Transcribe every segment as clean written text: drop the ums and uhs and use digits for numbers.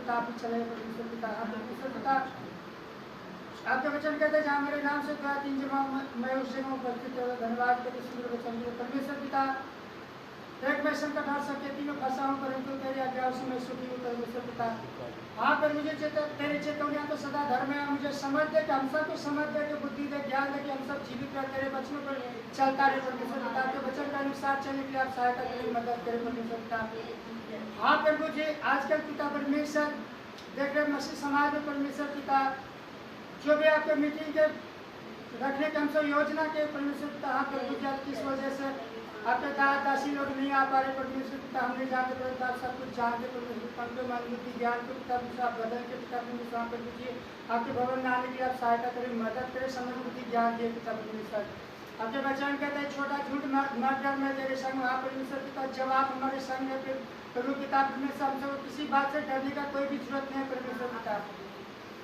पिता आप ही चले परमेश्वर पिता। हाँ परमेश्वर पिता आपके वचन कहते हैं जहाँ मेरे नाम से 2-3 जमा मैं उस जगह उपस्थित होगा। धन्यवाद करते सुंदर वचन दिए परमेश्वर पिता। एक मैं संकट हट सके तीनों भाषाओं परंतु तेरी आज्ञाओं से मैं सुखी हूँ परमेश्वर पिता। हाँ पर मुझे तेरे चेतवनियाँ तो सदा धर्म है। मुझे समझ दे कि हम सबको समझ दे कि बुद्धि दे ज्ञान दे कि हम सब जीवित रह तेरे वचनों पर चलता रहे परमेश्वर पिता। के वचन के अनुसार चलने के लिए आप सहायता करें मदद करें परमेश्वर पिता। हाँ पर मुझे आजकल पिता परमेश्वर देख रहे मसीह समाज में परमेश्वर पिता जो भी आपके मीटिंग के रखने के हम सब योजना के परमेश्वर पिता हाँ पर मुझे किस वजह से आपके दासी लोग नहीं आ पा रहे परमेश्वर पिता। हम नहीं जानते परंतु आप सब कुछ जानते परमेश्वर पिता। हमको मन बुद्धि ज्ञान के पिता आप बदल के पिता परमेश्वर कर दीजिए। आपके भवन में आने के लिए आप सहायता करें मदद करें समझ बुद्धि ज्ञान दिए पिता परमेश्वर। आपके वचन कहते हैं छोटा झूठ मर्डर में तेरे संग वहाँ परमेश्वर पिता जब आप हमारे संग है फिर प्रभु पिता परमेश्वर हम सबको किसी बात से डरने का कोई भी जरूरत नहीं है परमेश्वर पिता।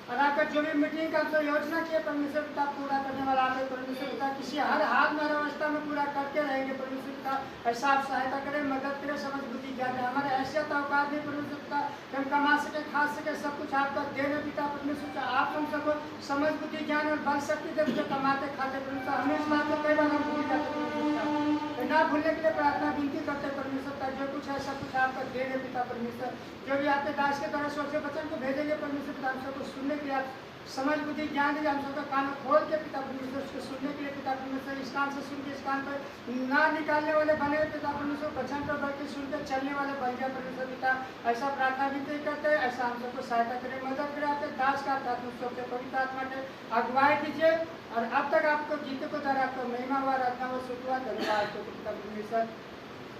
और आपका जो भी मीटिंग का जो योजना की है परमेश्वर पिता पूरा करने वाला आप परमेश्वर पिता। किसी हर हाल में हर अवस्था में पूरा करके रहेंगे परमेश्वर पिता। ऐसा आप सहायता करें मदद करें समझ बुद्धि ज्ञान है हमारे हैसियत औकात नहीं परमेश्वर पिता कि हम कमा सके खा सके सब कुछ आपका देने पिता परमेश्वर पिता। आप हम सबको समझ बुद्धि ज्ञान और बल शक्ति दे जो कमाते खाते परमेश्वर। हमें इस बात को कई बार हम भूल जाते परमेश्वर पिता। ना भूलने के लिए प्रार्थना विनती करते परमेश्वर पिता। जो कुछ है सब कुछ आपका देने पिता परमेश्वर। जो भी आपके दास के द्वारा सोचे वचन को भेजेंगे परमेश्वर पिता हम सबको सुनने के लिए आप समझ बुद्धि ज्ञान दीजिए। हम सबका कान खोल के पिता परमेश्वर उसको सुनने के लिए पिता परमेश्वर इस कान से सुन के इस कान पर ना निकालने वाले बने पिता परमेश्वर। वचन पर बढ़ के सुन के चलने वाले बन गया परमेश्वर पिता। ऐसा प्रार्थना विनती करते हैं ऐसा हम सबको सहायता करें मदद करें। आपके दास का आत्मा पवित्र आत्मा के अगुवाई दीजिए और अब तक आपको जीते को द्वारा आपको महिमा हुआ रखना वो सुखवा धन्यवाद को पिता परमेश्वर।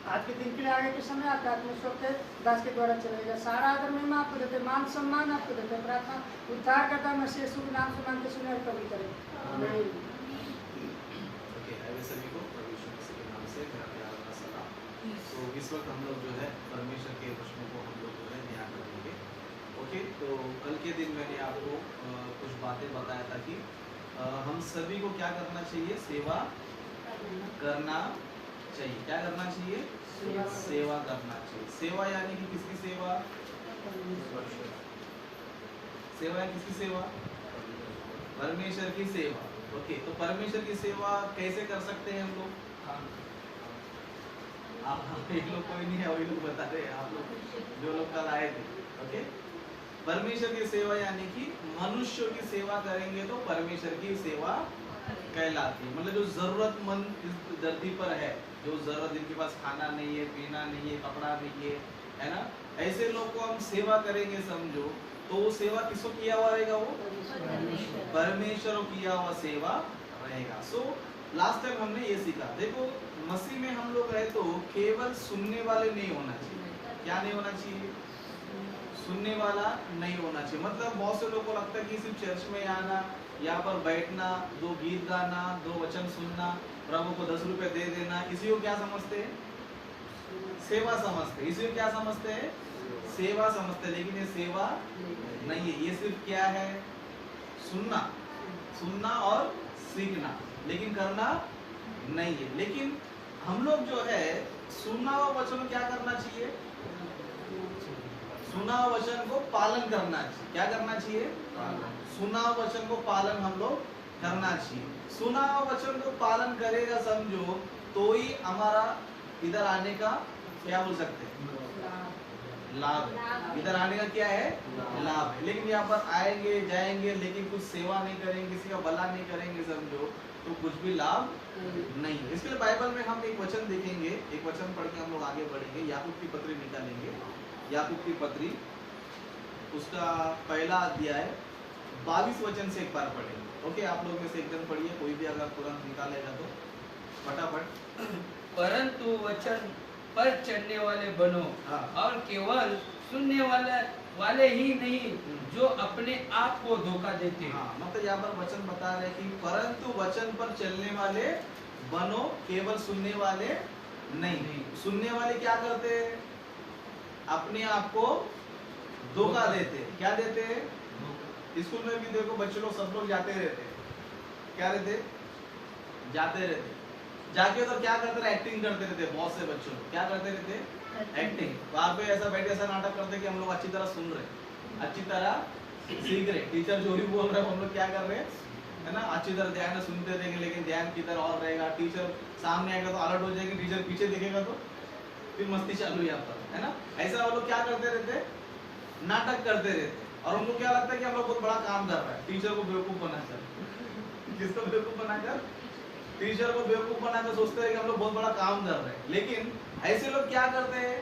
आज के दिन के लिए आगे के समय आपका आत्मेश्वर के दास के द्वारा चलेगा। सारा आदर महिमा आपको देते मान सम्मान आपको देते प्रार्थना उद्धार करता मसीह यीशु के नाम से मान के सुने और कबूल करें आमीन। सभी को प्रभु यीशु मसीह के नाम से मेरा प्यार और सलाम। तो इस वक्त हम लोग जो है परमेश्वर के वचनों को हम लोग जो है ध्यान रखेंगे। ओके तो कल के दिन मैंने आपको कुछ बातें बताया था कि हम सभी को क्या करना चाहिए सेवा करना चाहिए। क्या करना चाहिए सेवा करना चाहिए। सेवा यानी कि किसकी सेवा सेवा है किसकी सेवा परमेश्वर की सेवा। ओके तो परमेश्वर की सेवा कैसे कर सकते हैं हम लोग। आप एक लोग कोई नहीं है वही लोग बता रहे हैं आप लोग जो लोग कल आए थे। ओके परमेश्वर की सेवा यानी कि मनुष्यों की सेवा करेंगे तो परमेश्वर की सेवा कहलाती है। मतलब जो जरूरतमंद इस धरती पर है जो जरूरत जिनके पास खाना नहीं है पीना नहीं है कपड़ा नहीं है ना ऐसे लोग को हम सेवा करेंगे समझो तो वो सेवा किसको किया हुआ रहेगा वो परमेश्वर को किया हुआ सेवा रहेगा। सो लास्ट टाइम हमने ये सीखा देखो मसीह में हम लोग रहे तो केवल सुनने वाले नहीं होना चाहिए। क्या नहीं होना चाहिए सुनने वाला नहीं होना चाहिए। मतलब बहुत से लोगों को लगता है कि सिर्फ चर्च में आना यहाँ पर बैठना 2 गीत गाना 2 वचन सुनना प्रभु को 10 रुपए दे देना इसी को क्या समझते हैं सेवा समझते हैं। इसी को क्या समझते हैं सेवा समझते हैं। लेकिन ये सेवा नहीं है ये सिर्फ क्या है सुनना और सीखना लेकिन करना नहीं है। लेकिन हम लोग जो है सुना हुआ वचन क्या करना चाहिए सुना हुआ वचन को पालन करना चाहिए। क्या करना चाहिए सुना हुआ वचन को पालन हम लोग करना चाहिए। सुना हुआ वचन को पालन करेगा समझो तो ही हमारा इधर आने का क्या बोल सकते हैं लाभ। इधर आने का क्या है लाभ है। लेकिन यहाँ पर आएंगे जाएंगे लेकिन कुछ सेवा नहीं करेंगे किसी का भला नहीं करेंगे समझो तो कुछ भी लाभ नहीं है। इसके लिए बाइबल में हम एक वचन देखेंगे एक वचन पढ़ के हम लोग आगे बढ़ेंगे। याकूब की पत्री निकालेंगे याकूब की पत्री उसका पहला अध्याय 22 वचन से एक बार पढ़ेंगे। ओके आप लोग में से एक जन पढ़िए कोई भी अगर तुरंत निकालेगा तो फटाफट। परंतु वचन पर चलने वाले बनो और केवल सुनने वाले ही नहीं जो अपने आप को धोखा देते हैं। हाँ मतलब यहाँ पर वचन बता रहे कि परंतु वचन पर चलने वाले बनो केवल सुनने वाले नहीं। सुनने वाले क्या करते हैं अपने आप को धोखा देते क्या देते हैं। स्कूल में भी देखो बच्चे लोग सब लोग जाते रहते क्या रहते जाते रहते जाके तो क्या करते रहे एक्टिंग करते रहते। बहुत से बच्चों क्या करते रहते एक्टिंग। वहां पे ऐसा बैठे ऐसा नाटक करते कि हम लोग अच्छी तरह सुन रहे अच्छी तरह सीख रहे। टीचर जो भी बोल रहे हैं हम लोग क्या कर रहे हैं, है ना, अच्छी तरह ध्यान से सुनते रहेंगे, लेकिन ध्यान किधर और रहेगा। टीचर सामने आएगा तो अलर्ट हो जाएगी, टीचर पीछे देखेगा तो फिर मस्ती चालू यहाँ पर, है ना। ऐसा वो लोग क्या करते रहते, नाटक करते रहते, और उनको क्या लगता है कि हम लोग बहुत बड़ा काम कर रहा है, टीचर को बेवकूफ बनाकर। किसको बेवकूफ बनाकर? टीचर को बेवकूफ बनाकर सोचते हैं कि हम लोग बहुत बड़ा काम कर रहे हैं। लेकिन ऐसे लोग क्या करते हैं,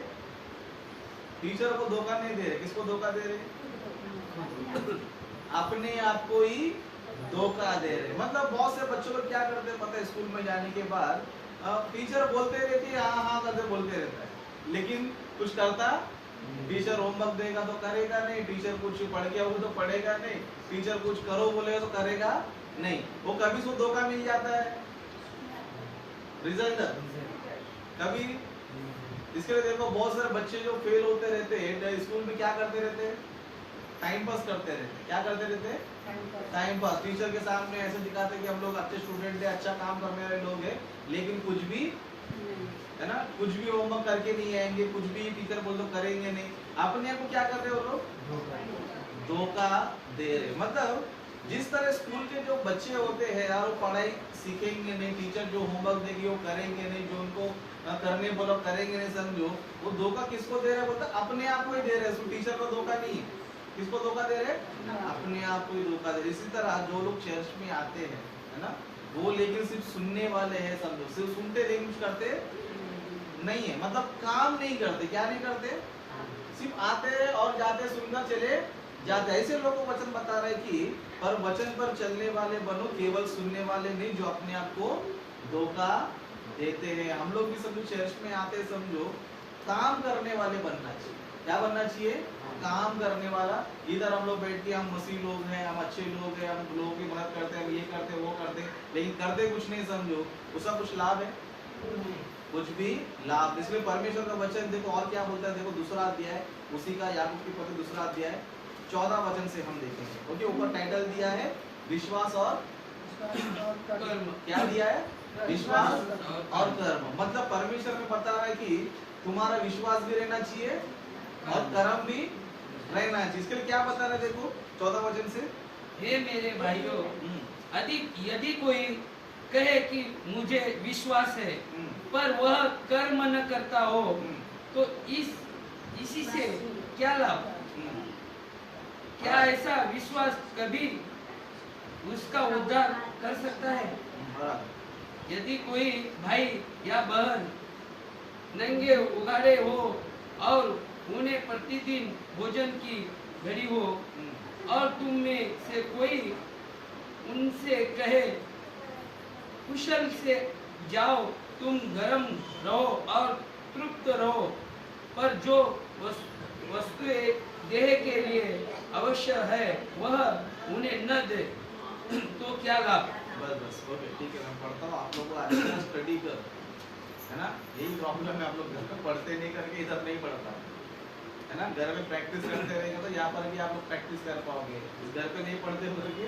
टीचर को धोखा नहीं दे रहे। किसको धोखा दे रहे? अपने आप को ही धोखा दे रहे। मतलब बहुत से बच्चों लोग क्या करते हैं पता है, स्कूल में जाने के बाद टीचर बोलते रहती है, हाँ हाँ करते बोलते रहता है, लेकिन कुछ करता। टीचर होमवर्क देगा तो करेगा नहीं, टीचर कुछ पढ़ के आओगे तो पढ़ेगा नहीं, टीचर कुछ करो बोलेगा तो करेगा नहीं। वो कभी उसको धोखा मिल जाता है, रिजल्ट कभी। इसके लिए देखो बहुत सारे बच्चे जो फेल होते रहते हैं स्कूल में, क्या करते रहते हैं, टाइम पास करते रहते। क्या करते रहते हैं? Time pass. टीचर के सामने ऐसे दिखाते हैं कि हम लोग अच्छे स्टूडेंट है, अच्छा काम करने वाले लोग हैं, लेकिन कुछ भी, है ना, कुछ भी होमवर्क करके नहीं आएंगे, कुछ भी टीचर बोल तो करेंगे नहीं। अपने आप को क्या कर रहे हो लोग? धोखा दे रहे। मतलब जिस तरह स्कूल के जो बच्चे होते हैं यार, वो पढ़ाई सीखेंगे नहीं, टीचर जो होमवर्क देगी वो करेंगे नहीं, जो उनको करने बोलो करेंगे नहीं, समझो वो धोखा किसको दे रहे हैं? बोलते अपने आप को ही दे रहे हैं, टीचर को धोखा नहीं है। किसको धोखा दे रहे? अपने आप को ही धोखा दे रहे। इसी तरह जो लोग चर्च में आते हैं, है ना, वो लेकिन सिर्फ सुनने वाले हैं, समझो, सिर्फ सुनते लेकिन कुछ करते नहीं है, मतलब काम नहीं करते। क्या नहीं करते? सिर्फ आते हैं और जाते, सुनकर चले जाते। ऐसे लोगों को वचन बता रहे कि पर वचन पर चलने वाले बनो, केवल सुनने वाले नहीं जो अपने आप को धोखा देते हैं। हम लोग भी समझो चर्च में आते, समझो काम करने वाले बनना चाहिए। क्या बनना चाहिए? काम करने वाला। इधर हम लोग बैठ के हम मसीह लोग हैं, हम अच्छे लोग हैं, हम लोगों की मदद करते हैं, हम ये करते हैं वो करते हैं, लेकिन करते कुछ नहीं, समझो उसका कुछ लाभ है? कुछ भी लाभ। इसलिए परमेश्वर का वचन देखो और क्या बोलता है, देखो दूसरा अध्याय उसी का, याकूब की पत्री दूसरा अध्याय 14 वचन से हम देखेंगे। ओके, ऊपर टाइटल दिया है विश्वास और कर्म। क्या दिया है? विश्वास और कर्म। मतलब परमेश्वर में बता रहा है कि तुम्हारा विश्वास भी रहना चाहिए और कर्म भी रहना चाहिए। इसके लिए क्या बता रहा है, देखो 14 वचन से, हे मेरे भाइयों, यदि कोई कहे कि मुझे विश्वास है पर वह कर्म न करता हो, तो इसी से क्या लाभ? क्या ऐसा विश्वास कभी उसका उद्धार कर सकता है? यदि कोई भाई या बहन नंगे उगाड़े हो और उन्हें प्रतिदिन भोजन की घड़ी हो, और तुम में से कोई उनसे कहे कुशल से जाओ, तुम गर्म रहो और तृप्त रहो, पर जो वस्तुएं देह के लिए अवश्य है वह उन्हें न दे, तो क्या लाभ? बस ओके, ठीक है, मैं पढ़ता हूँ। आप लोगों को अच्छा स्टडी कर, है ना, यही प्रॉब्लम है, आप लोग घर में पढ़ते नहीं करके इधर नहीं पढ़ता, है ना। घर में प्रैक्टिस करते रहेंगे तो यहाँ पर भी आप लोग प्रैक्टिस कर पाओगे। घर पे नहीं पढ़ते हो करके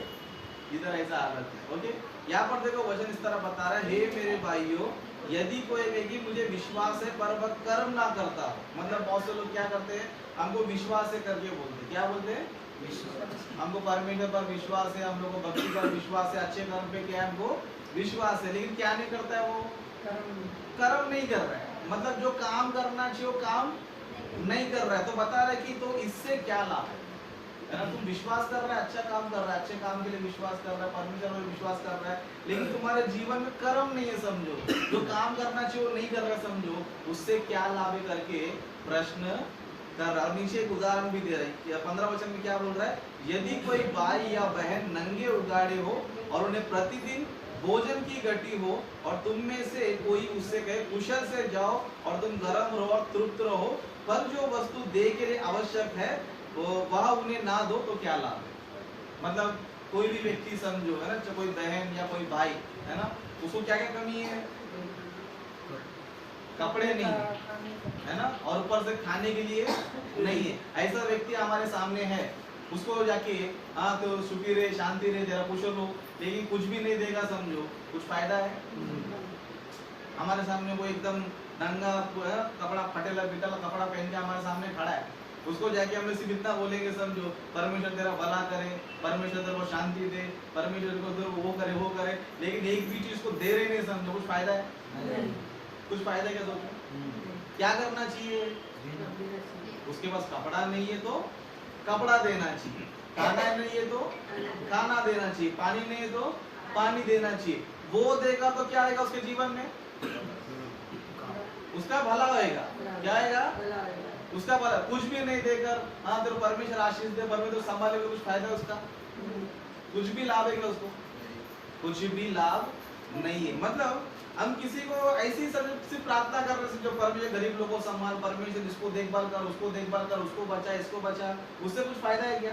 इधर ऐसा हालत है। ओके, यहाँ पर देखो वचन इस तरह बता रहा है, हे मेरे भाइयों, यदि कोई व्यक्ति मुझे विश्वास है पर वह कर्म ना करता हो। मतलब बहुत से लोग क्या करते हैं, हमको विश्वास है करके बोलते हैं। क्या बोलते हैं? हमको परमेश्वर पर विश्वास है, हम लोग को भक्ति पर विश्वास है, अच्छे कर्म पे क्या है हमको विश्वास है, लेकिन क्या नहीं करता है, वो कर्म नहीं कर रहा है। मतलब जो काम करना चाहिए वो काम नहीं कर रहा है। तो बता रहा है कि तो इससे क्या लाभ है ना। तुम विश्वास कर रहा है, अच्छा काम कर रहा है, अच्छे काम के लिए विश्वास कर रहा है, परमेश्वर में विश्वास कर रहा है, लेकिन तुम्हारे जीवन में कर्म नहीं है, समझो जो काम करना चाहिए वो नहीं कर रहा है, समझो उससे क्या लाभ है करके प्रश्न कर रहा है। और नीचे एक उदाहरण भी दे रहा है 15 वचन में। क्या बोल रहा है? यदि कोई भाई या बहन नंगे उगाड़े हो और उन्हें प्रतिदिन भोजन की घटी हो, और तुम में से कोई उससे कहे कुशल से जाओ और तुम गर्म रहो और तृप्त रहो, पर जो वस्तु देह के लिए आवश्यक है वह उन्हें ना दो, तो क्या लाभ है? मतलब कोई भी व्यक्ति समझो, है ना, कोई बहन या कोई भाई, है ना, उसको क्या क्या कमी है? कपड़े नहीं है, है ना, और ऊपर से खाने के लिए नहीं है। ऐसा व्यक्ति हमारे सामने है, उसको जाके हाँ तो सुखी रहे, शांति रहे, जरा कुशल हो, लेकिन कुछ भी नहीं देगा, समझो कुछ फायदा है? हमारे सामने वो एकदम नंगा कपड़ा, फटेला बिटला कपड़ा पहन के हमारे सामने खड़ा है, उसको जाके हम लोग सिर्फ इतना बोलेंगे समझो, परमेश्वर तेरा भला करे, परमेश्वर तेरे को शांति दे, परमेश्वर को तेरे को वो करे, लेकिन एक भी चीज को दे रहे नहीं समझो, कुछ फायदा है? कुछ फायदा क्या सोचो? क्या करना चाहिए? उसके पास कपड़ा नहीं है तो कपड़ा देना चाहिए, खाना नहीं है तो खाना देना चाहिए, पानी नहीं है तो पानी देना चाहिए। वो देगा तो क्या आएगा उसके जीवन में? उसका भला होएगा। क्या आएगा? उसका भला। कुछ भी नहीं देकर हाँ तेरे परमेश्वर आशीष दे, परमेश्वर संभाले, कुछ फायदा उसका? कुछ भी लाभ है क्या उसको? कुछ भी लाभ नहीं है। मतलब हम किसी को ऐसी सिर्फ प्रार्थना कर रहे हैं जो परमेश्वर गरीब लोगों को संभाल, परमेश्वर इसको देखभाल कर, उसको देखभाल कर, उसको बचा, इसको बचा, उससे कुछ फायदा है क्या?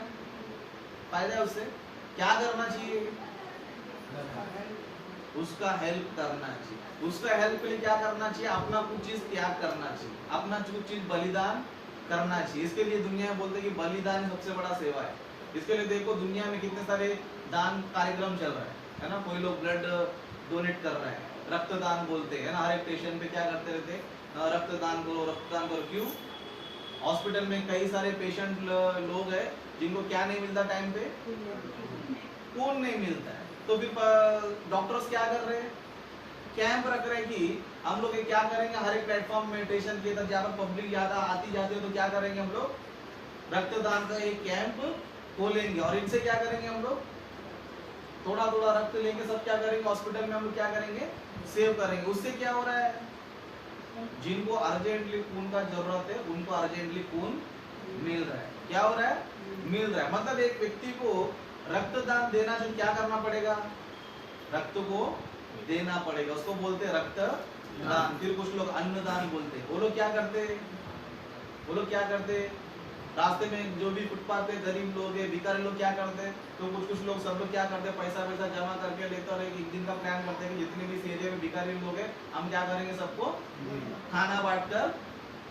फायदा है उससे? क्या करना चाहिए? उसका हेल्प करना चाहिए। उसका हेल्प के लिए क्या करना चाहिए? अपना कुछ चीज त्याग करना चाहिए, अपना कुछ चीज बलिदान करना चाहिए। इसके लिए दुनिया में बोलते हैं कि बलिदान सबसे बड़ा सेवा है। इसके लिए देखो दुनिया में कितने सारे दान कार्यक्रम चल रहे है ना। कोई लोग ब्लड डोनेट कर रहे हैं, रक्तदान बोलते हैं ना। हर एक स्टेशन पे क्या करते रहते हैं? रक्तदान करो, रक्तदान करो। क्यों? हॉस्पिटल में कई सारे पेशेंट लोग हैं जिनको क्या नहीं मिलता टाइम पे? खून नहीं मिलता है। तो फिर डॉक्टर्स क्या कर रहे हैं? कैंप रख रहे हैं कि हम लोग क्या करेंगे, हर एक प्लेटफॉर्म में स्टेशन के इधर जहाँ पर पब्लिक ज्यादा आती जाती है तो क्या करेंगे हम लोग? रक्तदान का एक कैंप खोलेंगे और इनसे क्या करेंगे हम लोग? थोड़ा थोड़ा रक्त लेंगे, सब क्या करेंगे? हॉस्पिटल में हम लोग क्या करेंगे? सेव करेंगे। उससे क्या हो रहा है? जिनको अर्जेंटली खून का जरूरत है उनको अर्जेंटली खून मिल रहा है। क्या हो रहा है? मिल रहा है। मतलब एक व्यक्ति को रक्तदान देना जो क्या करना पड़ेगा? रक्त को देना पड़ेगा, उसको बोलते हैं रक्तदान। फिर कुछ लोग अन्नदान बोलते हैं। वो लोग क्या करते? वो लोग क्या करते? रास्ते में जो भी फुटपाथ पे गरीब लोग है, भिखारी लोग क्या करते? तो कुछ लोग सब लोग क्या करते? पैसा जमा करके लेते और एक दिन का प्लान करते हैं कि जितने भी इस एरिया में भिखारी लोग हैं हम क्या करेंगे? सबको खाना बांट कर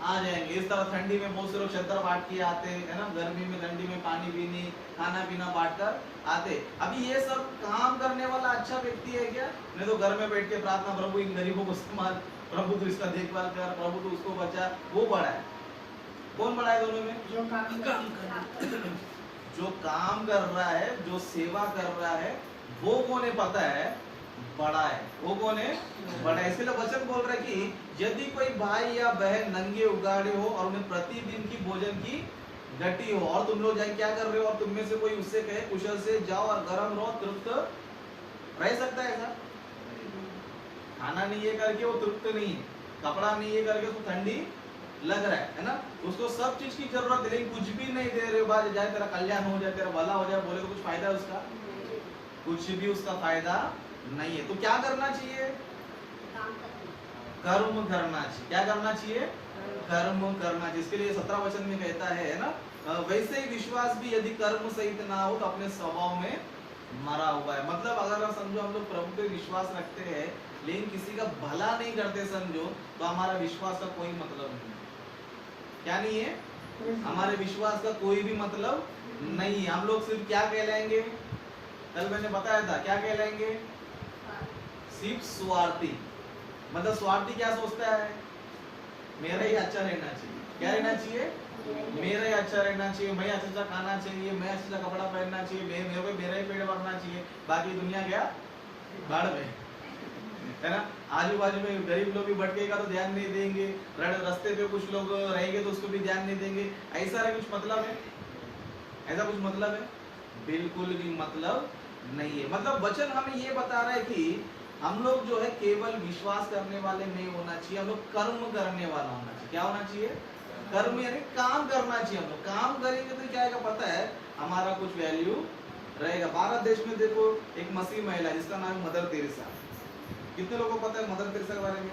आ जाएंगे। इस तरह ठंडी में बहुत से लोग चद्दर बांट के आते है ना, गर्मी में ठंडी में पानी पीनी, खाना पीना बांट कर आते। अभी ये सब काम करने वाला अच्छा व्यक्ति है क्या? नहीं तो घर में बैठ के प्रार्थना, प्रभु इन गरीबों को संभाल, प्रभु तू इसका देखभाल कर, प्रभु तू उसको बचा। वो बड़ा है। कौन बड़ा है दोनों में? जो काम जो काम कर रहा है, जो सेवा कर रहा है, वो कौन है पता है? बड़ा है। वो कौन है? बड़ा है। इसलिए वचन बोल रहा है कि यदि कोई भाई या बहन नंगे उगाड़े हो और उन्हें प्रतिदिन की भोजन की घटी हो और तुम लोग जाए क्या कर रहे हो और तुम में से कोई उससे कहे कुशल से जाओ और गर्म रहो, तृप्त रह सकता है ऐसा? खाना नहीं है करके वो तृप्त नहीं है, कपड़ा नहीं है करके उसको ठंडी लग रहा है ना। उसको सब चीज की जरूरत है लेकिन कुछ भी नहीं दे रहे हो, बाद जाए तेरा कल्याण हो जाए, तेरा भला हो जाए बोले तो कुछ फायदा है उसका? कुछ भी उसका फायदा नहीं है। तो क्या करना चाहिए? कर्म करना चाहिए। क्या करना चाहिए? कर्म करना चाहिए। इसके लिए 17 वचन में कहता है ना, वैसे ही विश्वास भी यदि कर्म सहित ना हो तो अपने स्वभाव में मरा हुआ है। मतलब अगर हम समझो हम लोग प्रभु पे विश्वास रखते हैं लेकिन किसी का भला नहीं करते समझो, तो हमारा विश्वास का कोई मतलब नहीं है। क्या नहीं है? हमारे विश्वास का कोई भी मतलब नहीं है। हम लोग सिर्फ क्या कहलाएंगे? कल मैंने बताया था क्या कहलाएंगे? सिर्फ स्वार्थी। मतलब स्वार्थी क्या सोचता है? मेरा ही अच्छा रहना चाहिए। क्या रहना चाहिए? मेरा ही अच्छा रहना चाहिए, मैं अच्छा खाना चाहिए, मैं अच्छा कपड़ा पहनना चाहिए, मेरे को मेरा ही पेट भरना चाहिए, बाकी दुनिया क्या बाढ़ में है ना। आजू बाजू में गरीब लोग भी भटकेगा तो ध्यान नहीं देंगे, रास्ते पे कुछ लोग रहेंगे तो उसको भी ध्यान नहीं देंगे। ऐसा है कुछ मतलब है? ऐसा कुछ मतलब है? बिल्कुल भी मतलब नहीं है। मतलब वचन हमें ये बता रहा है कि हम लोग जो है केवल विश्वास करने वाले नहीं होना चाहिए, हम लोग कर्म करने वाला होना चाहिए। क्या होना चाहिए? कर्म यानी काम करना चाहिए। हम लोग काम करेंगे तो क्या है पता है? हमारा कुछ वैल्यू रहेगा। भारत देश में देखो एक मसीह महिला जिसका नाम है मदर तेरेसा। कितने लोगों को पता है मदर तेरेसा के बारे में?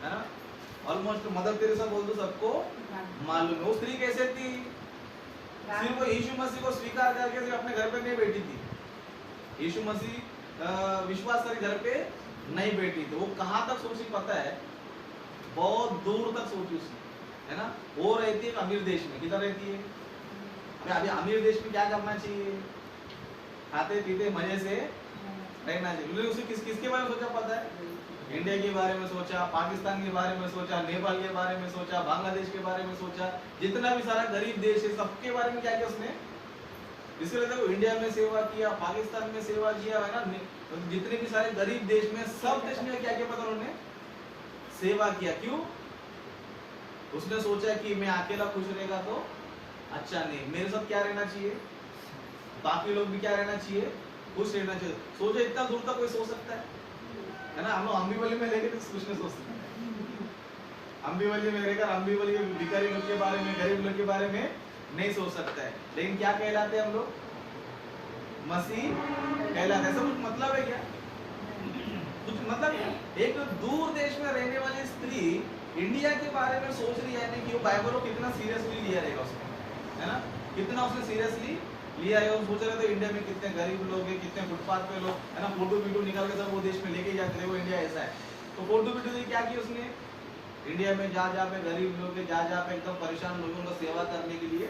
है ना, ऑलमोस्ट मदर तेरेसा बोल दो सबको मालूम है। वो स्त्री कैसे थी? सिर्फ वो यीशु मसीह को स्वीकार करके सिर्फ अपने घर पे नहीं बैठी थी। यीशु मसीह विश्वास करके घर पे नहीं बैठी थी। वो कहाँ तक सोची पता है? बहुत दूर तक सोची उसने, है ना। वो रहती है अमीर देश में। किधर रहती है? अभी अमीर देश में क्या करना चाहिए? खाते पीते मजे से रहना चाहिए। उसे किसके बारे में सोचा पता है? इंडिया के बारे में सोचा, पाकिस्तान के बारे में सोचा, नेपाल के बारे में सोचा, बांग्लादेश के बारे में सोचा, जितना भी सारा गरीब देश है सबके बारे में क्या किया उसने। इसलिए देखो इंडिया में सेवा किया, पाकिस्तान में सेवा किया, है ना, जितने भी सारे गरीब देश में, सब देश में क्या किया पता उन्होंने सेवा किया। क्यों? उसने सोचा कि मैं अकेला खुश रहेगा तो अच्छा नहीं, मेरे साथ क्या रहना चाहिए, बाकी लोग भी क्या रहना चाहिए, खुश रहना चाहिए। सोचो इतना दूर तक कोई सोच सकता है ना। हम लोग अम्बीवली में लेके तो कुछ नहीं सोच सकते, अम्बीवली में रहकर अम्बीवली के भिखारी लोग के बारे में, गरीब लोग के बारे में नहीं सोच सकता है। लेकिन क्या कहलाते हैं हम लोग, मसीह कहलाते हैं। ऐसा कुछ मतलब है क्या? कुछ मतलब है? एक दूर देश में रहने वाली स्त्री इंडिया के बारे में सोच रही है नहीं कि वो बाइबल को कितना सीरियसली लिया रहेगा उसने, है ना, कितना उसने सीरियसली लिया है। सोच रहे थे इंडिया में कितने गरीब लोग हैं, कितने फुटपाथ पे लोग, है ना, फोटो वीडियो निकाल के सब वो देश में लेके जाते थे, वो इंडिया ऐसा है। तो फोटो वीडियो क्या किया उसने, इंडिया में जहाँ पे गरीब लोग हैं, जहाँ पे एकदम परेशान लोगों को सेवा करने के लिए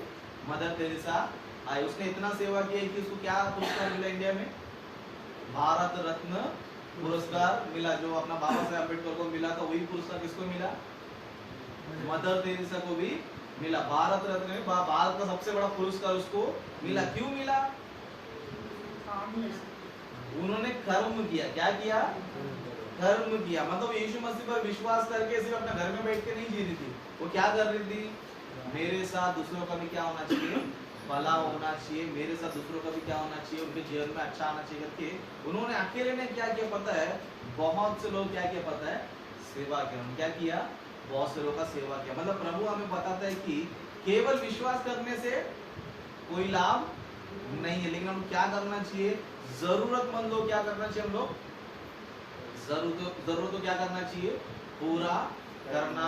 मदर टेरेसा आई। उसने इतना सेवा किया कि उसको क्या पुरस्कार मिला इंडिया में, भारत रत्न पुरस्कार मिला। जो अपना बाबा साहेब अम्बेडकर को मिला था वही पुरस्कार किसको मिला, मदर टेरेसा को भी मिला। भारत रत्न में भारत का सबसे बड़ा पुरस्कार उसको मिला। क्यों मिला? उन्होंने कर्म किया। क्या किया? कर्म किया। मतलब यीशु मसीह पर विश्वास करके सिर्फ अपने घर में बैठ के नहीं जी रही थी, वो क्या कर रही थी, मेरे साथ दूसरों का भी क्या होना चाहिए, भला होना चाहिए, मेरे साथ दूसरों का भी क्या होना चाहिए, उनके जीवन में अच्छा आना चाहिए करके उन्होंने अकेले ने क्या किया पता है, बहुत से लोग क्या किया पता है, सेवा किया। उन्होंने क्या किया, बहुत से लोगों का सेवा किया। मतलब प्रभु हमें बताता है कि केवल विश्वास करने से कोई लाभ नहीं है, लेकिन हम क्या करना चाहिए, जरूरतमंद लोग क्या करना चाहिए, हम लोग जरूरत तो क्या करना चाहिए, पूरा करना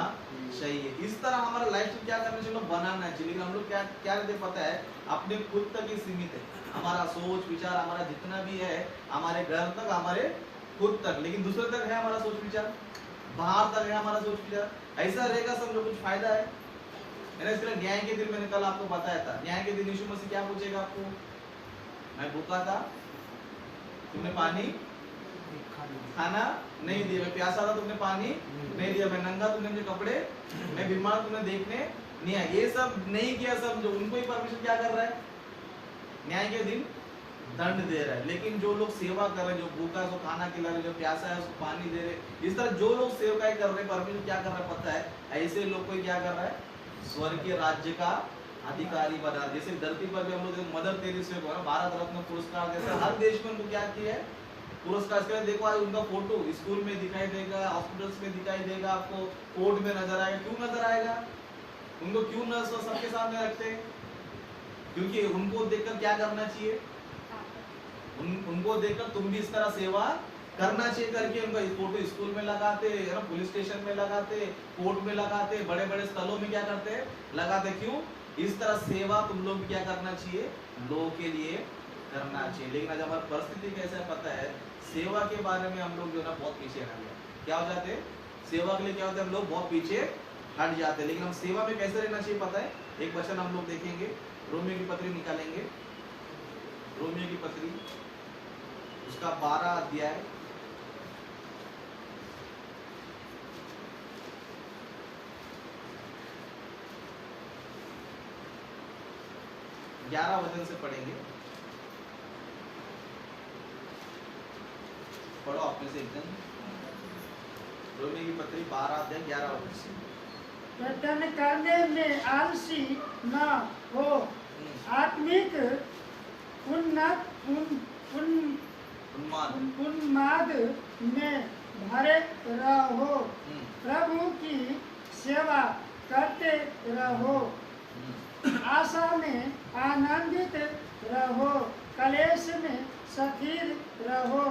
चाहिए। इस तरह हमारा लाइफ क्या करना चाहिए, लोग बनाना चाहिए। लेकिन हम लोग क्या क्या रहते पता है, अपने खुद तक ही सीमित है। हमारा सोच विचार, हमारा जितना भी है, हमारे घर तक, हमारे खुद तक, लेकिन दूसरे तक है हमारा सोच विचार, बाहर तक है हमारा सोच विचार। ऐसा रहेगा समझो कुछ फायदा है ना। इसलिए न्याय के दिन मैंने कल आपको बताया था, न्याय के दिन यीशु मसीह क्या पूछेगा आपको, मैं भूखा था तुमने पानी खाना नहीं दिया, मैं प्यासा था तुमने पानी नहीं दिया, मैं नंगा तुमने मुझे कपड़े, मैं बीमार तुमने देखने नहीं आया। ये सब नहीं किया, सब जो उनको ही परमेश्वर क्या कर रहा है, न्याय के दिन दंड दे रहा है। लेकिन जो लोग सेवा कर रहे हैं, जो भूखा है उसको खाना खिला रहे, जो प्यासा है उसको पानी दे रहे, इस तरह जो लोग सेवकाई कर रहे हैं, परमेश्वर क्या कर रहा है पता है, ऐसे लोग को क्या कर रहा है, स्वर्ग के राज्य का अधिकारी बना। जैसे धरती पर भी हम लोग मदर टेरेसा को भारत रत्न पुरस्कार जैसे हर देश में उनको क्या किया है, पुरस्कार के। देखो आज उनका फोटो स्कूल में दिखाई देगा, हॉस्पिटल्स में दिखाई देगा, आपको कोर्ट में नजर आएगा। क्यों नजर आएगा, उनको क्यों न सबके सामने रखते हैं, क्योंकि उनको देखकर क्या करना चाहिए, उनको देखकर तुम भी इस तरह सेवा करना चाहिए करके उनका फोटो स्कूल में लगाते, है ना, पुलिस स्टेशन में लगाते, कोर्ट में लगाते, बड़े बड़े स्थलों में क्या करते हैं, लगाते। क्यों? इस तरह सेवा तुम लोग क्या करना चाहिए, लोगों के लिए करना चाहिए। लेकिन आज हमारी परिस्थिति कैसा है पता है, सेवा के बारे में हम लोग जो ना बहुत पीछे हट गए। क्या हो जाते हैं, सेवा के लिए क्या होता है, हम लोग बहुत पीछे हट जाते हैं। लेकिन हम सेवा में कैसे रहना चाहिए पता है, एक वचन हम लोग देखेंगे, रोमियो की पत्री निकालेंगे, रोमियो की पत्री उसका 12 अध्याय 11 वचन से पढ़ेंगे। पढ़ो आप में से एकदम, रोमियो की पत्री 12 अध्याय 11 वचन से। प्रयत्न करने में आलसी न हो, आत्मिक उन्माद में भरे रहो, प्रभु की सेवा करते रहो, आशा में आनंदित रहो, कलेश में स्थिर रहो,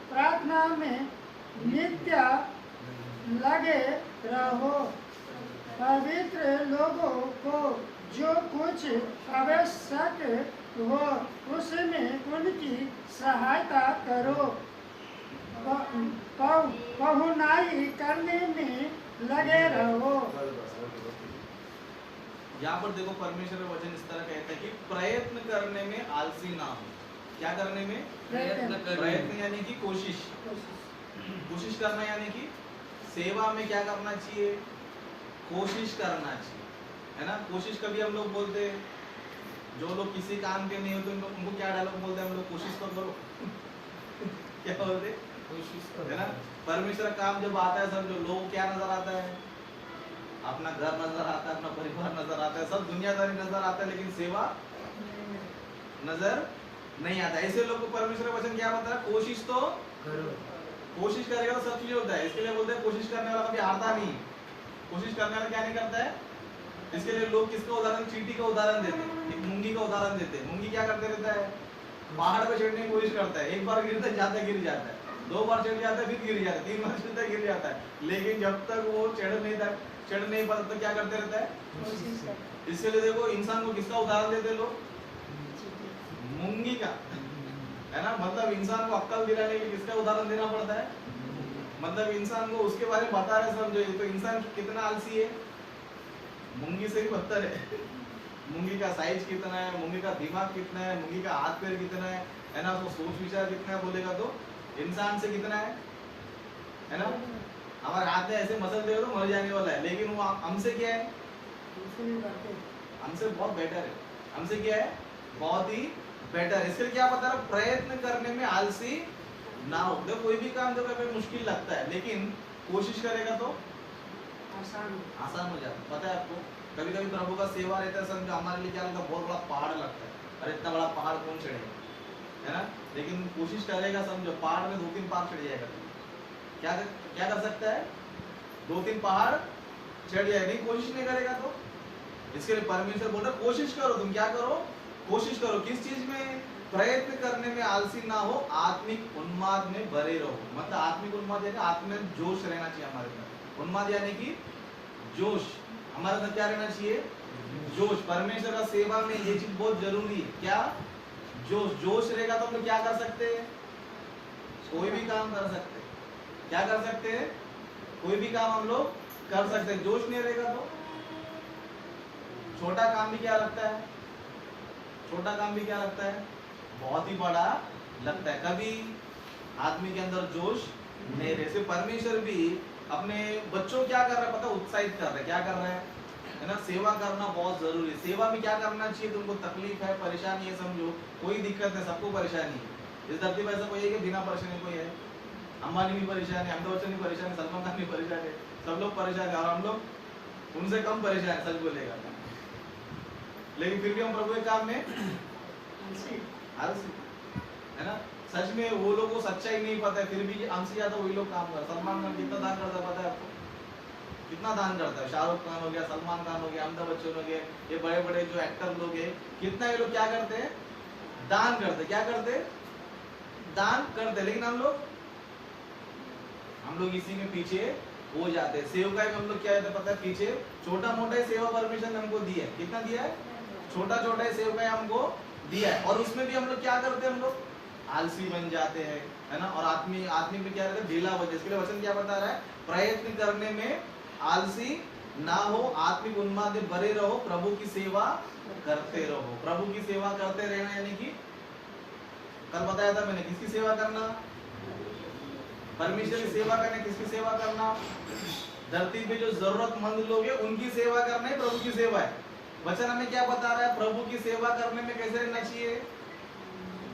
प्रार्थना में नित्य लगे रहो, पवित्र लोगों को जो कुछ आवश्यक हो उसमें उनकी सहायता करो, पहुनाई करने में लगे रहो। यहाँ पर देखो परमेश्वर का वचन इस तरह कहता है कि प्रयत्न करने में आलसी ना हो। क्या करने में? प्रयत्न प्रयत्न यानी कि कोशिश, कोशिश करना यानी कि सेवा में क्या करना चाहिए, कोशिश करना चाहिए, है ना। कोशिश कभी हम लोग बोलते हैं, जो लोग किसी काम के नहीं होते उनको क्या डायलॉग बोलते हैं हम लोग, कोशिश तो करो क्या बोलते हैं, कोशिश है ना। परमेश्वर का काम जब आता है समझो, लोग क्या नजर आता है, अपना घर नजर आता है, अपना परिवार नजर आता है, सब दुनियादारी नजर आता है, लेकिन सेवा नजर नहीं आता। ऐसे लोग को परमेश्वर का वचन क्या बता है, कोशिश तो करो। कोशिश करेगा तो सब चीज होता है। इसके लिए बोलते हैं कोशिश करने वाला कभी हारता नहीं। कोशिश करने वाला क्या नहीं करता है। इसके लिए लोग किसका उदाहरण, चींटी का उदाहरण देते हैं, एक मूंगी का उदाहरण देते हैं। मूंगी क्या करते रहता है, पहाड़ पे चढ़ने की कोशिश करता है, एक बार गिरता है, जाता गिर जाता है, 2 बार चढ़ जाता है, फिर गिर जाता है, 3 बार चढ़ता है, गिर जाता है, लेकिन जब तक वो चढ़ नहीं पाता तो क्या करते रहता है। इसके लिए देखो इंसान को किसका उदाहरण देते लोग, मूंगी का, है ना। मतलब इंसान को अक्ल दिलाने के लिए किसका उदाहरण देना पड़ता है, मतलब इंसान को उसके बारे में बता रहे समझो। तो इंसान कितना आलसी है, मूंगी से ही बदतर है। मूंगी का साइज कितना है, मूंगी का दिमाग कितना है, मूंगी का हाथ पैर कितना है ना, उसको सोच विचार कितना है बोलेगा तो इंसान से कितना है ना। हमारे हाथ में ऐसे मसल दे तो मर जाने वाला है, लेकिन वो हमसे क्या है, हमसे बहुत बेटर है। हमसे क्या है, बहुत ही बेटर। इसके लिए क्या बता रहा, प्रयत्न करने में आलसी ना हो। देखो कोई भी काम जब हमें मुश्किल लगता है, लेकिन कोशिश करेगा तो आसान हो जाता है। पता है आपको, कभी कभी प्रभु का सेवा रहता है समझो, हमारे लिए क्या लगता है, बहुत बड़ा पहाड़ लगता है, अरे इतना बड़ा पहाड़ कौन चढ़ेगा, है ना। लेकिन कोशिश करेगा समझो, पहाड़ में 2-3 पहाड़ चढ़ जाएगा। क्या कर सकता है, 2-3 पहाड़ चढ़ जाएगा। नहीं कोशिश नहीं करेगा तो। इसके लिए परमेश्वर बोल रहा कोशिश करो। तुम क्या करो, कोशिश करो। किस चीज में, प्रयत्न करने में आलसी ना हो, आत्मिक उन्माद में भरे रहो। मतलब आत्मिक उन्माद यानी आत्मा में जोश रहना चाहिए हमारे अंदर। उन्माद यानी कि जोश, हमारे अंदर क्या रहना चाहिए, जोश। परमेश्वर का सेवा में ये चीज बहुत जरूरी है। क्या, जोश। जोश रहेगा तो हम लोग क्या कर सकते हैं, कोई भी काम कर सकते हैं। क्या कर सकते हैं, कोई भी काम हम लोग कर सकते हैं। जोश नहीं रहेगा तो छोटा काम भी क्या लगता है, छोटा काम भी क्या लगता है, बहुत ही बड़ा लगता है। कभी आदमी के अंदर जोश नहीं रहे। परमेश्वर भी अपने बच्चों क्या कर रहा है पता, उत्साहित कर रहा है। क्या कर रहा है ना, सेवा करना बहुत जरूरी है। सेवा में क्या करना चाहिए, तुमको तकलीफ है, परेशानी है समझो, कोई दिक्कत नहीं, सबको परेशानी है। इस धरती पर ऐसा कोई है कि बिना परेशानी कोई है। अंबानी भी परेशान है, अमिताभ बच्चन भी परेशान है, सलमान खान भी परेशान है, सब लोग परेशान है, और हम लोग उनसे कम परेशान है, सच बोलेगा। लेकिन फिर भी हम प्रभु के काम में आलसी, है ना। सच में वो लोग को सच्चाई नहीं पता है, फिर भी हमसे ज्यादा वही लोग काम करते। सलमान खान कितना दान करता है पता है आपको, कितना दान करता है। शाहरुख खान हो गया, सलमान खान हो गया, अमिताभ बच्चन हो गए, ये बड़े बड़े जो एक्टर लोग हैं, कितना ये लोग क्या करते हैं, दान करते। क्या करते, दान करते। लेकिन हम लोग इसी में पीछे हो जाते हैं। सेवकाई में हम लोग क्या है पता है, पीछे छोटा मोटा ही सेवा परमिशन ने हमको दिया है। कितना दिया है, छोटा छोटा ही सेवकाई हमको दिया है, और उसमें भी हम लोग क्या करते हैं, हम लोग आलसी बन जाते हैं, है ना। और आत्मिक में क्या रहता है, ढीला हो जाए। इसके लिए वचन क्या बता रहा है, प्रयत्न करने में आलसी ना हो, आत्मिक उन्माद में भरे रहो, प्रभु की सेवा करते रहो। प्रभु की सेवा करते रहना यानी कि कल बताया था मैंने, किसकी सेवा करना, परमेश्वर की सेवा करना। किसकी सेवा करना, धरती पे जो जरूरतमंद लोग हैं उनकी सेवा करना ही प्रभु की सेवा है। वचन हमें क्या बता रहा है, प्रभु की सेवा करने में कैसे रहना चाहिए,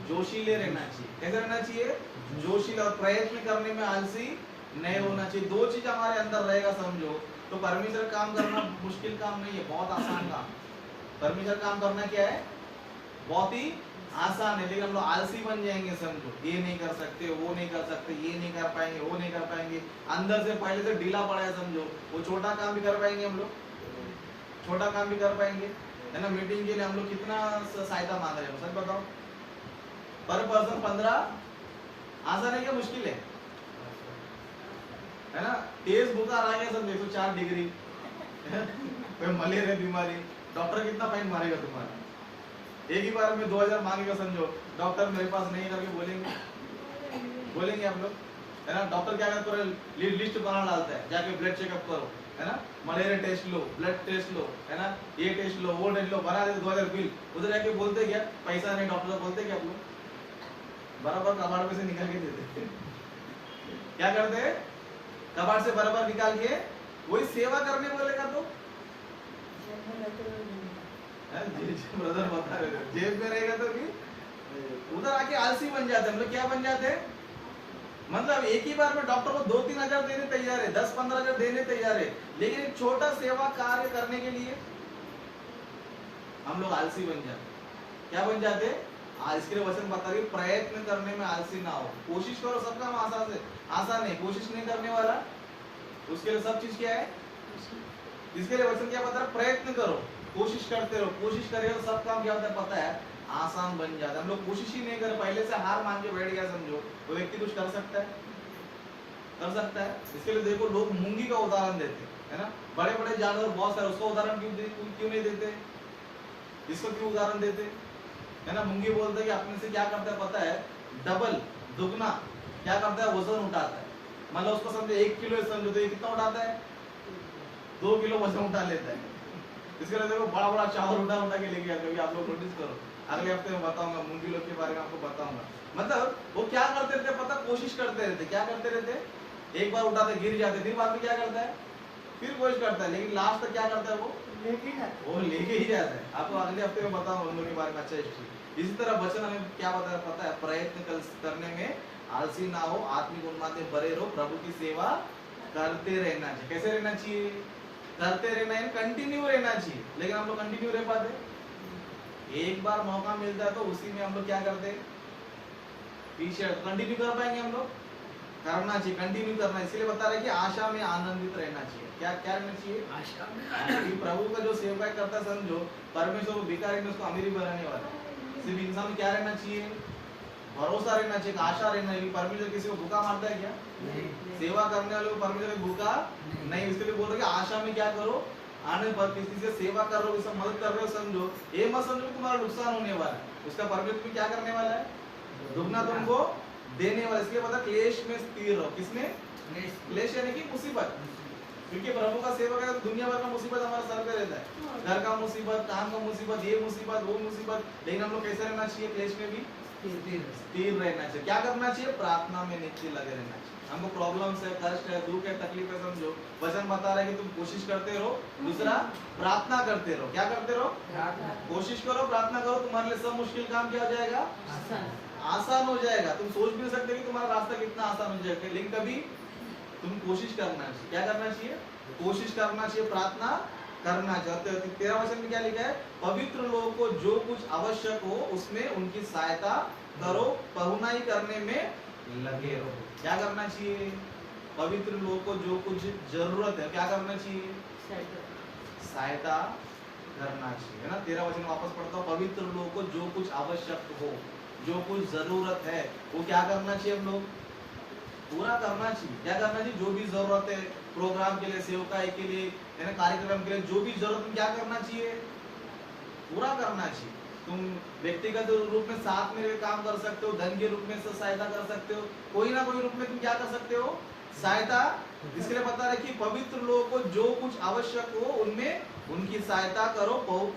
जोशीले रहना चाहिए। कैसे रहना चाहिए, जोशीला। और प्रयत्न करने में आलसी नहीं होना चाहिए। 2 चीज हमारे अंदर रहेगा समझो, तो परमेश्वर काम करना मुश्किल काम नहीं है, बहुत आसान काम। परमेश्वर काम करना क्या है, बहुत ही आसान है। लेकिन हम लोग आलसी बन जाएंगे समझो, ये नहीं कर सकते, वो नहीं कर सकते, ये नहीं कर पाएंगे, वो नहीं कर पाएंगे। अंदर से पहले से ढीला पड़ा है समझो। वो छोटा काम भी कर पाएंगे हम लोग, छोटा काम भी कर पाएंगे, है ना। मीटिंग के लिए हम लोग कितना सहायता मांग रहे हैं, सच बताओ, पर पर्सन 15, आसान है क्या मुश्किल है ना। तेज बुखार आ गया समझो, 104 डिग्री, कोई मलेरिया बीमारी, डॉक्टर कितना फाइन मारेगा तुम्हारा, एक ही बार में 2000 मांगेगा समझो। डॉक्टर मेरे पास नहीं करके बोलेंगे हम लोग, है ना। डॉक्टर क्या करता है, लिस्ट बना डालता है, जाके ब्लड चेकअप करो, है ना, मलेरिया टेस्ट लो, ब्लड टेस्ट लो, है ना, ये टेस्ट लो, वो टेस्ट लो, बना देते 2000 बिल। उधर जाके बोलते क्या, पैसा नहीं, डॉक्टर बोलते क्या आप लोग, बराबर कबाड़ में से निकल के देते, क्या करते हैं? कबाड़ से बराबर निकाल के वही सेवा करने बोलेगा तो जी ब्रदर बता रहे थे, जेब में रहेगा तो भी उधर आके आलसी बन जाते हैं। मतलब क्या बन जाते हैं? मतलब एक ही बार में डॉक्टर को 2-3 हजार देने तैयार है, 10-15 हजार देने तैयार है, लेकिन एक छोटा सेवा कार्य करने के लिए हम लोग आलसी बन जाते। क्या बन जाते? इसके लिए वचन बता रही प्रयत्न करने में आलसी ना हो। कोशिश करो, सब काम आसान है। कोशिश नहीं करने वाला उसके लिए सब चीज क्या है? इसके लिए वचन क्या बता रहा? प्रयत्न करो, कोशिश करते रहो। कोशिश करेगा तो सब काम क्या होता है पता है? आसान बन जाता है। हम लोग कोशिश ही नहीं कर, पहले से हार मान के बैठ गया समझो, तो व्यक्ति कुछ कर सकता है? कर सकता है? इसके लिए देखो लोग मूंगी का उदाहरण देते है ना, बड़े बड़े जानवर बहुत सारे, उसका उदाहरण क्यों नहीं देते? इसको क्यों उदाहरण देते है ना? मूंगी बोलते हैं कि अपने से क्या करता है पता है? डबल दुगना क्या करता है? वजन उठाता है। मतलब उसको समझो 1 किलो समझो, तो ये कितना उठाता है? 2 किलो वजन उठा लेता है। इसके लिए देखो बड़ा बड़ा चावल उठा के लेके आते हो। आप लोग नोटिस करो, अगले हफ्ते में बताऊंगा मूंगी लोग के बारे में, आपको बताऊंगा। मतलब वो क्या करते रहते पता? कोशिश करते रहते। क्या करते रहते? एक बार उठाते गिर जाते, फिर बाद में क्या करता है? फिर कोशिश करता है, लेकिन लास्ट तक क्या करता है? वो लेके ही जाता है। आपको अगले हफ्ते में बताऊंगा उन लोगों के बारे में अच्छा हिस्ट्री। इसी तरह वचन हमें क्या बता रहा पता है? प्रयत्न करने में आलसी ना हो, आत्मिक उन्माद में बरे रहो, प्रभु की सेवा करते रहना चाहिए। कैसे रहना चाहिए? करते रहना है, कंटिन्यू रहना चाहिए। लेकिन हम लोग कंटिन्यू रह पाते? एक बार मौका मिलता है तो उसी में हम लोग क्या करते हैं? पीछे कंटिन्यू कर पाएंगे हम लोग? करना चाहिए, कंटिन्यू करना। इसलिए बता रहे कि आशा में आनंदित रहना चाहिए। क्या क्या रहना चाहिए? आशा में। प्रभु का जो सेवा करता है समझो, परमेश्वर को भिखारी में उसको अमीर ही बनाने वाला। सिर्फ इंसान में क्या रहना चाहिए? भरोसा रहना चाहिए, आशा रहना चाहिए। परमेश्वर किसी को भूखा मारता है क्या? नहीं। सेवा करने वाले को परमेश्वर भूखा नहीं। इसके लिए बोल रहे कि आशा में क्या करो? आने पर किसी से सेवा कर रहे हो, सब मदद कर रहे हो समझो, ये मत समझो तुम्हारा नुकसान होने वाला है। उसका परमेश्वर भी क्या करने वाला है? दुगना तुमको देने वाला। इसलिए पता क्लेश में स्थिर रहो। किसमें? क्लेश यानी कि मुसीबत। क्योंकि प्रभु का सेवा करे तो दुनिया भर का मुसीबत हमारे सर पे रहता है। घर का मुसीबत, काम का मुसीबत, ये मुसीबत, वो मुसीबत। लेकिन हम लोग कैसे रहना चाहिए? क्लेश में भी स्थिर रहना चाहिए। क्या करना चाहिए? प्रार्थना में नित्य लगे रहना चाहिए। हमको प्रॉब्लम्स है, कष्ट है, दुख है, तकलीफ है समझो, वचन बता रहा है कि तुम कोशिश करते रहो। दूसरा प्रार्थना करते रहो। क्या करते रहो? कोशिश करो, प्रार्थना करो, तुम्हारे लिए सब मुश्किल काम क्या हो जाएगा? आसान हो जाएगा। तुम सोच भी नहीं सकते कि तुम्हारा रास्ता कितना आसान हो जाएगा, लेकिन कभी तुम कोशिश करना चाहिए। क्या करना चाहिए? कोशिश करना चाहिए, प्रार्थना करना चाहिए। 13 वचन में क्या लिखा है? पवित्र लोगों को जो कुछ आवश्यक हो उसमें उनकी सहायता करो, पहुनाई करने में लगे रहो। क्या करना चाहिए? पवित्र लोगों को जो कुछ जरूरत है क्या करना चाहिए? सहायता करना चाहिए, है ना। 13 वचन वापस पढ़ता हूँ। पवित्र लोगों को जो कुछ आवश्यक हो, जो कुछ जरूरत है, वो क्या करना चाहिए? हम लोग पूरा करना चाहिए। क्या करना चाहिए? जो भी जरूरत है प्रोग्राम के लिए, सेवकाई के लिए, है ना, कार्यक्रम के लिए, जो भी जरूरत है क्या करना चाहिए? पूरा करना चाहिए। तुम व्यक्तिगत रूप में साथ में काम कर सकते हो, धन के रूप में सहायता कर सकते हो, कोई ना कोई रूप में तुम क्या कर सकते हो? सहायता। इसके लिए बता रहे कि पवित्र लोगों को जो कुछ आवश्यक हो उनमें उनकी सहायता करो,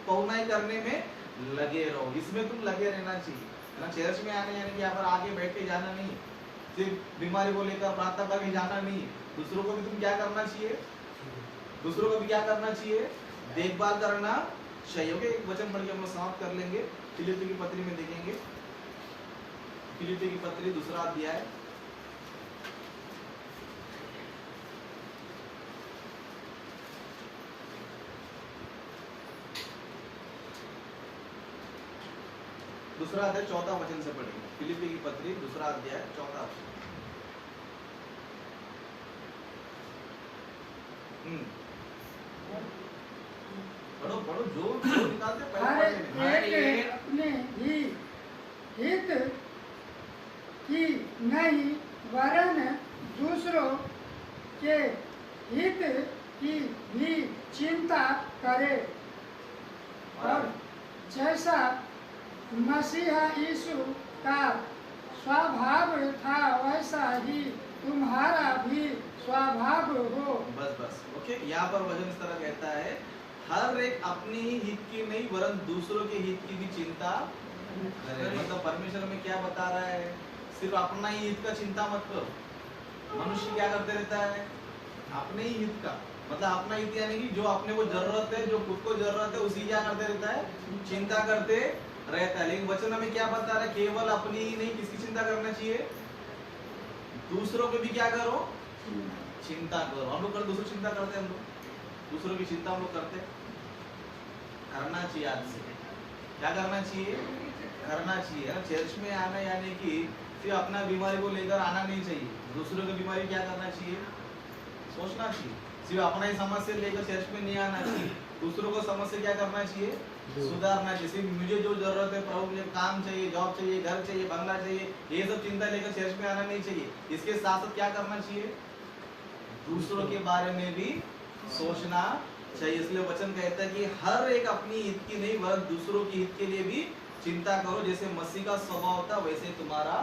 पहुनाई करने में लगे रहो। इसमें तुम लगे रहना चाहिए, है ना। चर्च में आने यानी कि यहाँ पर आगे बैठ के जाना नहीं, सिर्फ बीमारी को लेकर प्रार्थना करके जाना नहीं। दूसरों को भी तुम क्या करना चाहिए? दूसरों को भी क्या करना चाहिए? देखभाल करना चाहिए। ओके, एक वचन पढ़ के हम लोग समाप्त कर लेंगे। फिलिप्पी की पत्री में देखेंगे, फिलिप्पी की पत्री 2 अध्याय, दूसरा अध्याय 4 वचन से पढ़ेंगे। फिलिप्पी की पत्री 2 अध्याय 4 वचन। पढ़ो पढ़ो, जो निकालते हर एक अपने ही हित की नहीं वरन दूसरों के हित की भी चिंता करे, और जैसा मसीहा यीशु का स्वभाव था वैसा ही तुम्हारा भी स्वभाव हो। बस बस, ओके। यहाँ पर वचन इस तरह कहता है, हर एक अपनी ही हित की नहीं वरन दूसरों के हित की भी चिंता करे। मतलब परमेश्वर में क्या बता रहा है? सिर्फ अपना ही हित का चिंता मत करो, मनुष्य क्या करते रहता है? अपने ही हित का, मतलब अपना हित यानी कि जो अपने को जरूरत है, जो खुद को जरूरत है, उसी क्या करते रहता है? चिंता करते रहता है। लेकिन वचन हमें क्या बता रहा है? केवल अपनी ही नहीं, किसकी चिंता करना चाहिए? दूसरों की भी क्या करो? चिंता करो। हम लोग दूसरों चिंता करते हैं, हम लोग दूसरों की चिंता हम लोग करते हैं। करना चाहिए। आज से क्या करना चाहिए? करना चाहिए। चर्च में आना यानी कि सिर्फ अपना बीमारी को लेकर आना नहीं चाहिए, दूसरों की बीमारी क्या करना चाहिए? सोचना चाहिए। सिर्फ अपना ही समस्या लेकर चर्च में नहीं आना चाहिए, दूसरों को समस्या क्या करना चाहिए? सुधारना चाहिए। सिर्फ मुझे जो जरूरत है, प्रभु मुझे काम चाहिए, जॉब चाहिए, घर चाहिए, बंगला चाहिए, ये सब चिंता लेकर चर्च में आना नहीं चाहिए। इसके साथ साथ क्या करना चाहिए? दूसरों के बारे में भी सोचना चाहिए। इसलिए वचन कहता है कि हर एक अपनी हित की नहीं, वह दूसरों की हित के लिए भी चिंता करो। जैसे मसीह का स्वभाव था वैसे तुम्हारा।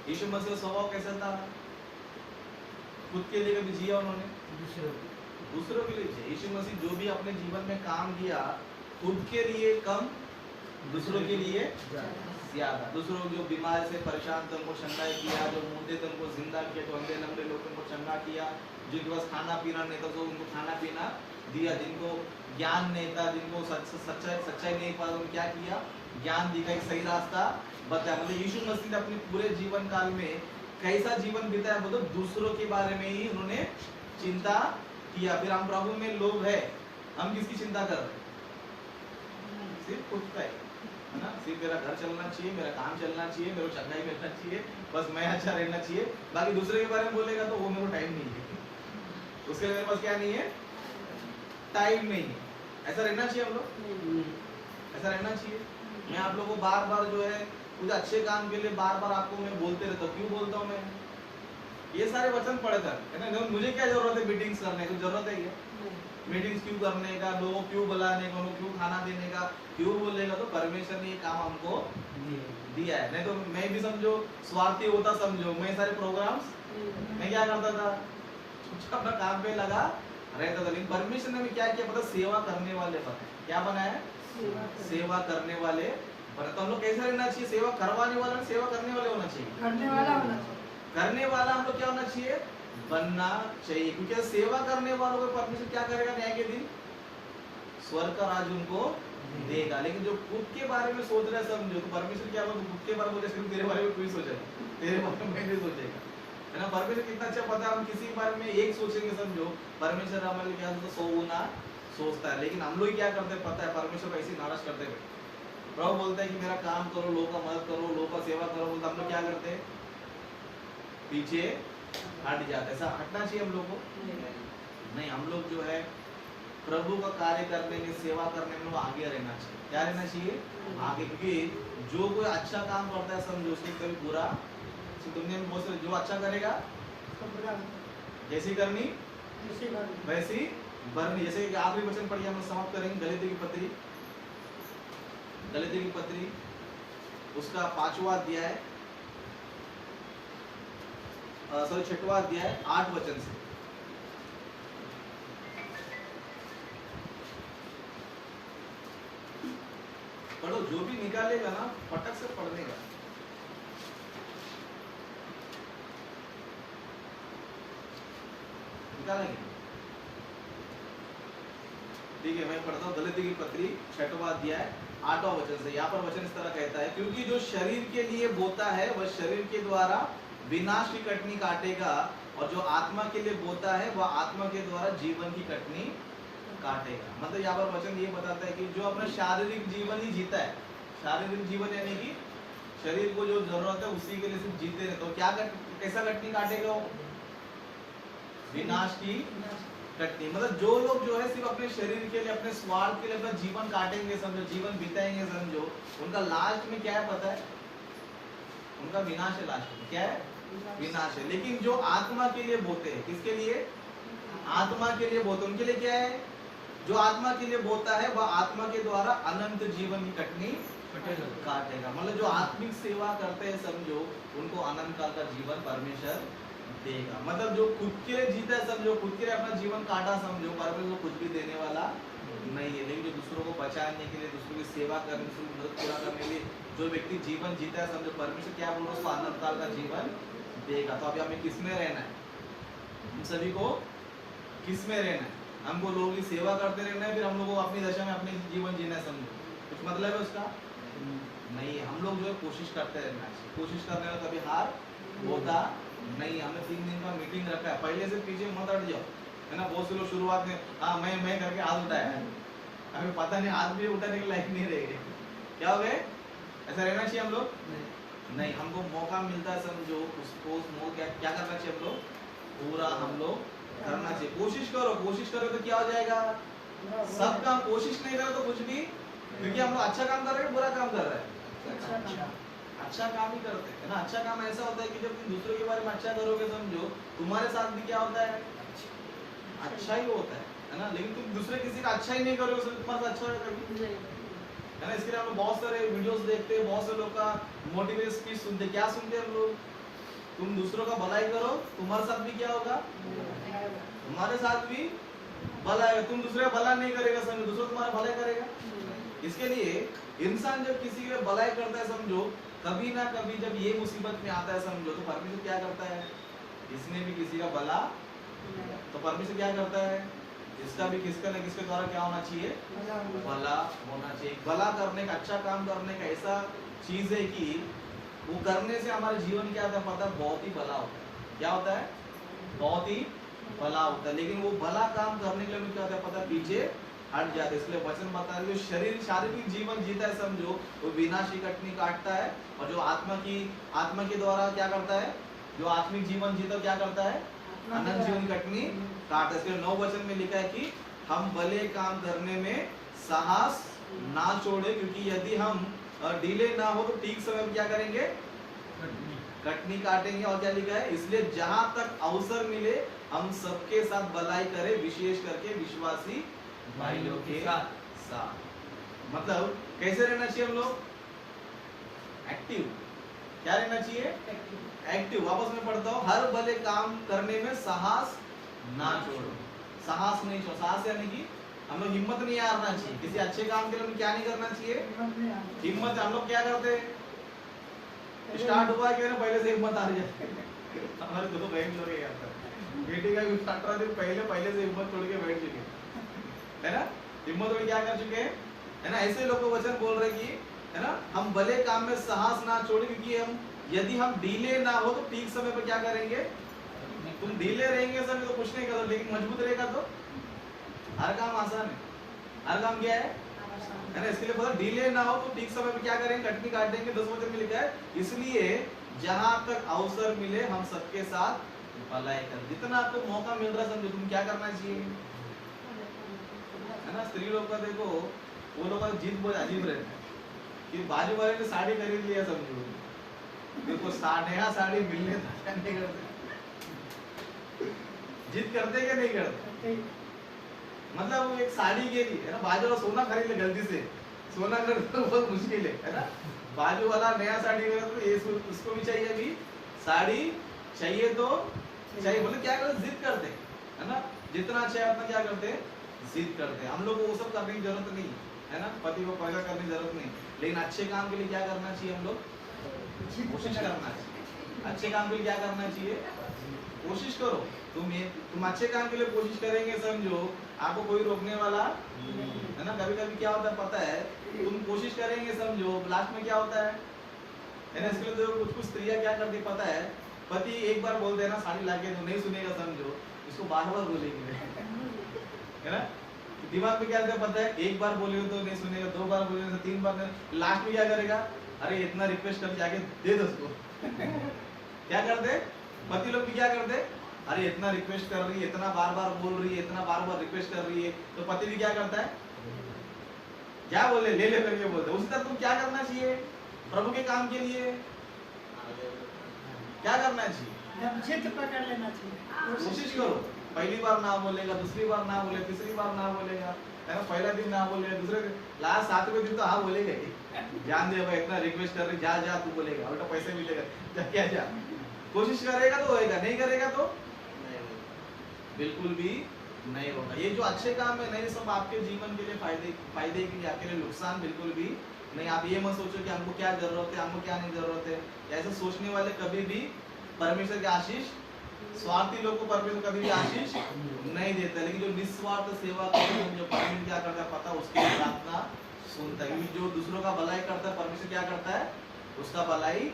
यीशु मसीह का स्वभाव कैसा था? खुद के लिए कभी जिया उन्होंने? दूसरों के लिए जिया। यीशु मसीह जो भी अपने जीवन में काम किया, खुद के लिए कम, दूसरों के लिए ज्यादा। दूसरों जो बीमार से परेशान थे उनको चंगा किया, जो मुर्दे थे उनको जिंदा किया, जो अंधे लंबे लोगों को चंगा किया, जिनके पास खाना पीना नहीं था तो उनको खाना पीना दिया, जिनको ज्ञान नहीं था, जिनको सच्चाई नहीं पा, उनको क्या किया? ज्ञान दिखा, एक सही रास्ता बताया। मतलब यीशु मसीह ने अपने पूरे जीवन काल में कैसा जीवन बिताया? मतलब दूसरों के बारे में ही उन्होंने चिंता किया। फिर हम प्रभु में लोग है, हम किसकी चिंता कर रहे हैं? सिर्फ खुद का है ना? सिर्फ मेरा घर चलना चाहिए, मेरा काम चलना चाहिए, मेरे को चंगाई मिलना चाहिए, बस मैं अच्छा रहना चाहिए। बाकी दूसरे के बारे में बोलेगा तो वो मेरे को टाइम नहीं है, उसके लिए मेरे पास क्या नहीं है? टाइम नहीं है। ऐसा रहना चाहिए हम लोग, ऐसा रहना चाहिए। मैं आप लोगों को बार बार जो है कुछ अच्छे काम के लिए बार बार आपको मैं बोलते रहता हूँ। क्यों बोलता हूँ मैं? ये सारे वचन पढ़कर, है ना? मुझे क्या जरूरत है मीटिंग्स करने की? जरूरत है क्या मीटिंग्स क्यों करने का, लोगों क्यों बुलाने का, उनको क्यों खाना देने का, क्यों बोलेगा? तो परमेश्वर ने ये काम हमको दिया है। नहीं तो मैं भी समझो स्वार्थी होता, समझो मैं सारे प्रोग्राम्स मैं क्या करता था? चुपचाप अपना काम पे लगा रहता था। लेकिन परमेश्वर ने क्या किया पता? सेवा करने वाले बनाए। क्या बनाया? सेवा करने वाले बनाए। तो हम लोग कैसे रहना चाहिए? सेवा करवाने वाला, सेवा करने वाले होना चाहिए। करने वाला होना चाहिए। करने वाला हम लोग क्या होना चाहिए? बनना चाहिए। क्योंकि सेवा करने वालों को परमेश्वर क्या करेगा? न्याय के दिन स्वर्ग का राज उनको देगा। लेकिन जो खुद के बारे में सोच रहे समझो, तो परमेश्वर क्या बोलते? खुद के बारे में सिर्फ तेरे बारे में कोई सोचेगा, तेरे बारे में नहीं सोचेगा, है ना? परमेश्वर कितना अच्छा पता है। हम किसी के बारे में एक सोचेंगे समझो, परमेश्वर हमारे लिए क्या तो 100 गुना सोचता है। लेकिन हम लोग क्या करते हैं पता है? परमेश्वर को ऐसे नाराज करते हैं। प्रभु बोलता है कि मेरा काम करो, लोगों का मदद करो, लोगों का सेवा करो, बोलते हम लोग क्या करते हैं? पीछे हट जाते। ऐसा हटना चाहिए हम लोग को नहीं। हम लोग जो है प्रभु का कार्य करने में, सेवा करने में आगे रहना चाहिए। क्या रहना चाहिए? आगे। क्योंकि जो कोई अच्छा काम करता है समझो उसके कभी बुरा दुनिया में बहुत, जो अच्छा करेगा जैसी करनी वैसी भरनी। जैसे कि आखिरी वचन पढ़िए, हम समाप्त करेंगे। गलातियों की पत्री, गलातियों की पत्री उसका 5वां अध्याय, सॉरी 6वां अध्याय 8 वचन से। पढ़ो, जो भी निकालेगा ना फटक से पढ़ने का। निकालेंगे? ठीक है, मैं पढ़ता हूँ। गलातियों की पत्री 6वां अध्याय 8वां वचन से। यहाँ पर वचन इस तरह कहता है, क्योंकि जो शरीर के लिए बोता है वह शरीर के द्वारा विनाश की कटनी काटेगा, और जो आत्मा के लिए बोता है वह आत्मा के द्वारा जीवन की कटनी काटेगा। मतलब यहाँ पर वचन ये बताता है कि जो अपना शारीरिक जीवन ही जीता है, शारीरिक जीवन यानी कि शरीर को जो जरूरत है उसी के लिए सिर्फ जीते रहे, तो क्या कैसा कटनी काटेगा? विनाश की कटनी। मतलब जो लोग जो है सिर्फ अपने शरीर के लिए, अपने स्वार्थ के लिए अपना जीवन काटेंगे समझो, जीवन बिताएंगे समझो, उनका लास्ट में क्या है पता है? उनका विनाश है। लास्ट में क्या है? विनाश है। लेकिन जो आत्मा के लिए बोते हैं, किसके लिए? आत्मा के लिए बोते, उनके लिए क्या है? जो आत्मा के लिए बोता है वह आत्मा के द्वारा अनंत जीवन की कटनी काटेगा। मतलब जो आत्मिक सेवा करते हैं समझो, उनको अनंत काल का जीवन परमेश्वर देगा। मतलब जो खुद के लिए जीता है समझो, खुद के लिए अपना जीवन काटा समझो, परमेश्वर कुछ भी देने वाला नहीं है। लेकिन जो दूसरों को बचाने के लिए, दूसरों की सेवा करने, दूसरों की मदद पूरा करने के लिए जो व्यक्ति जीवन जीता है समझो, परमेश्वर क्या बोल रहा है? उसको अनंत काल का जीवन देगा। तो अभी हमें किसमें रहना है? हम सभी को किस में रहना है? हमको लोगों की सेवा करते रहना है, फिर हम लोग को अपनी दशा में अपने जीवन जीना है, समझो कुछ मतलब है उसका नहीं है। हम लोग जो है कोशिश करते रहना चाहिए, कोशिश करने में कभी हार होता नहीं। हमने 3 दिन का मीटिंग रखा है, पहले से पीछे मत हट जाओ, है ना। बहुत से लोग शुरुआत में हाँ मैं करके हाथ उठाया है, हमें पता नहीं हाथ भी उठाने के लायक नहीं रहेंगे, क्या हो गए? ऐसा रहना चाहिए हम लोग नहीं। हमको मौका मिलता है, समझो उसको उस मौका क्या करना चाहिए हम लोग, पूरा हम लोग करना चाहिए। कोशिश करो, कोशिश करो तो क्या हो जाएगा? सब काम। कोशिश नहीं करो तो कुछ भी, क्योंकि हम लोग अच्छा काम कर रहे हैं, बुरा काम कर रहे हैं, अच्छा काम ही करते हैं, है ना। अच्छा काम ऐसा होता है कि जब तुम दूसरों के बारे में अच्छा करोगे, समझो तुम्हारे साथ भी क्या होता है, अच्छा ही होता है ना। लेकिन तुम दूसरे किसी का अच्छा ही नहीं करोगे तो तुम्हारे साथ अच्छा होगा कभी, है ना। इसके लिए हम लोग बहुत सारे वीडियोस देखते हैं, बहुत से लोग का मोटिवेशन स्पीच सुनते हैं। क्या सुनते हैं हम लोग? तुम दूसरों का भलाई करो, तुम्हारे साथ भी क्या होगा, तुम्हारे साथ भी भला है। तुम दूसरे का भला नहीं करेगा, समझो दूसरा तुम्हारा भलाई करेगा। इसके लिए इंसान जब किसी के भलाई करता है, समझो कभी ना कभी जब ये मुसीबत में आता है, समझो तो परमेश्वर क्या करता है, इसने भी किसी का भला, तो परमेश्वर क्या करता है, इसका भी किसका न किसके द्वारा क्या होना चाहिए, भला होना चाहिए। भला करने का, अच्छा काम करने का ऐसा चीज है कि वो करने से हमारे जीवन क्या होता है पता, बहुत ही भला होता है। क्या होता है? बहुत ही भला होता है। लेकिन वो भला काम करने के लिए क्या होता है पता, पीछे हट जाते। इसलिए वचन बता रहे जो शरीर शारीरिक जीवन जीता है, समझो वो विनाशी कटनी काटता है, और जो आत्मा के द्वारा क्या करता है, जो आत्मिक जीवन जीता क्या करता है, अनंत जीवन कटनी काटता है। इसलिए 9 वचन में लिखा है कि हम भले काम करने में साहस ना छोड़े, क्योंकि यदि हम डिले ना हो तो ठीक समय में क्या करेंगे, कटनी काटेंगे। और क्या लिखा है, इसलिए जहां तक अवसर मिले हम सबके साथ भलाई करें, विशेष करके विश्वासी भाइयों के साथ। मतलब कैसे रहना चाहिए हम लोग, एक्टिव। क्या रहना चाहिए, एक्टिव। वापस में पढ़ता हूँ, हर भले काम करने में साहस ना छोड़ो। साहस नहीं छोड़ो, साहस यानी कि हम लोग हिम्मत नहीं हारना चाहिए। किसी अच्छे काम के लिए क्या नहीं करना चाहिए, हिम्मत। हम लोग क्या करते हैं, स्टार्ट हुआ कि ना पहले से हिम्मत हार जाए। हमारे दो बहन लोग हैं यहाँ पर, बेटी का 18 दिन पहले से हिम्मत तोड़ के बैठ चुके, है ना। हिम्मत तोड़ क्या कर चुके हैं, है ना। ऐसे लोग को वचन बोल रहे कि, है ना, हम भले काम में साहस ना छोड़े, क्योंकि हम यदि हम ढीले ना हो तो ठीक समय पर क्या करेंगे। तुम ढीले रहेंगे समय तो कुछ नहीं करो, लेकिन मजबूत रहेगा तो हर काम आसान है। हर काम क्या है ना। इसके लिए बोला ढीले ना हो तो ठीक समय पे क्या करेंगे, कटनी काटेंगे। 10 वचन में लिखा है, इसलिए जहां तक अवसर मिले हम सबके साथ भलाई कर। जितना आपको मौका मिल रहा है, समझो तुम क्या करना चाहिए, है ना। स्त्री लोग का देखो, वो लोग का जिद बहुत अजीब रहता है कि बाजू वाले ने साड़ी खरीद लिया, समझो देखो नया साड़ी मिलने तक नहीं करते, जिद करते क्या नहीं करते। मतलब वो एक साड़ी के लिए, है ना, बाजू वाला सोना खरीद ले गलती से, सोना खरीदना तो बहुत मुश्किल है ना। बाजू वाला नया साड़ी खरीदा तो ये उसको भी चाहिए, अभी साड़ी चाहिए तो चाहिए। बोले क्या करते, जिद करते, है ना। जितना अच्छा है उतना क्या करते, जिद करते। हम लोग वो सब करने की जरूरत नहीं, है ना। पति को पैदा करने की जरूरत नहीं, लेकिन अच्छे काम के लिए क्या करना चाहिए, हम लोग कोशिश करना चाहिए। अच्छे काम के लिए क्या करना चाहिए, कोशिश करो। तुम अच्छे काम के लिए कोशिश करेंगे, समझो आपको कोई रोकने वाला, है ना। कभी कभी क्या होता है पता है, तुम कोशिश करेंगे, समझो लास्ट में क्या होता है ना। इसके लिए तो कुछ स्त्रियां क्या करती पता है, पति एक बार बोल देना साड़ी लाके तो नहीं सुनेगा, समझो इसको बार बार बोलेंगे, है ना। दिमाग में क्या आता है पता है, एक बार बोले तो नहीं सुनेगा, 2 बार बोले तो 3 बार, लास्ट में क्या करेगा, अरे इतना रिक्वेस्ट करके आके दे दो उसको। क्या करते पति लोग भी, क्या करते, अरे इतना रिक्वेस्ट कर रही है, इतना बार बार बोल रही है, इतना बार बार रिक्वेस्ट कर रही है, तो पति भी क्या करता है, क्या बोले ले ले करके बोलते। उसी तरह तुम क्या करना चाहिए, प्रभु के काम के लिए क्या करना चाहिए, जिद पकड़ लेना चाहिए। कोशिश करो। पहली बार ना बोलेगा, दूसरी बार ना बोले, तीसरी बार ना बोलेगा, है ना। पहला दिन ना बोलेगा, दूसरे दिन, लास्ट 7वें दिन तो हाँ बोलेगा ही। ध्यान दे भाई, इतना रिक्वेस्ट कर रही, जा तू बोलेगा, उल्टा पैसे मिलेगा, जा क्या जा। कोशिश करेगा तो होएगा, नहीं करेगा तो बिल्कुल भी नहीं होगा। ये जो अच्छे काम है नहीं, सब आपके जीवन के लिए फायदे के लिए, आपके लिए नुकसान बिल्कुल भी नहीं। आप ये मत सोचो कि हमको क्या जरूरत है, हमको क्या नहीं जरूरत है। ऐसे सोचने वाले कभी भी परमेश्वर की आशीष स्वार्थी लोग को परमेश्वर कभी भी आशीष नहीं देता, लेकिन जो निस्वार्थ सेवा करते हैं, जो परमेश्वर क्या करता है पता, उसकी प्रार्थना सुनता है। क्योंकि जो दूसरों का भलाई करता है, परमेश्वर क्या करता है, उसका भलाई